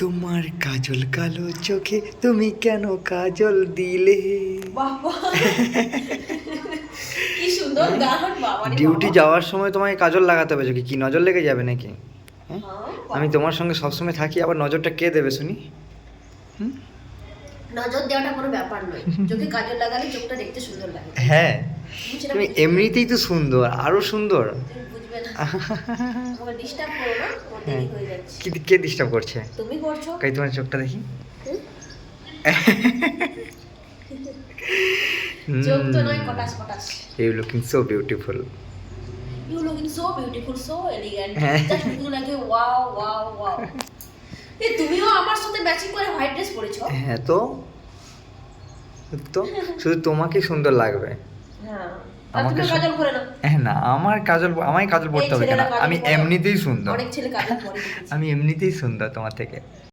তোমার কাজল কালো চোখে তুমি কেন কাজল দিলে? বাহ বাহ, কি সুন্দর গান বাবা রে ডিউটি বাবা। যাওয়ার সময় তোমায় কাজল লাগাতে হবে চোখে, কি নজর লেগে যাবে নাকি? হ্যাঁ, হ্যাঁ, আমি তোমার সঙ্গে সবসময় থাকি, আবার নজরটা কে দেবে শুনি? নজর দেওয়াটা কোনো ব্যাপার নয়, চোখে কাজল লাগালে চোখটা দেখতে সুন্দর লাগে। হ্যাঁ, তুমি সেটা তুমি বুঝবে না। এমনিতেই তো সুন্দর, আরো সুন্দর। তুমি বুঝবে না, আমাকে ডিস্টার্ব করো না, আমার দেরি হয়ে যাচ্ছে। কে ডিস্টার্ব করছে? তুমি করছো। কাই তোমার চোখটা দেখি। হুম? চোখ তো নয়, কটাস কটাস। You looking so beautiful. You looking so beautiful, so elegant. হ্যাঁ। Just looking like a wow, wow, wow. এই তুমিও আমার সাথে ম্যাচিং করে হোয়াইট ড্রেস পরেছো। হ্যাঁ তো, তো শুধু তোমাকে সুন্দর লাগবে। হ্যাঁ। আমাকে তুমি কাজল করে নাও। হ্যাঁ না, আমায় কাজল পড়তে এই হবে কেন? ছেলেরা কাজল আমি পরে। এমনিতেই সুন্দর। অনেক ছেলে কাজল পরে দেখেছি। আমি এমনিতেই সুন্দর তোমার থেকে।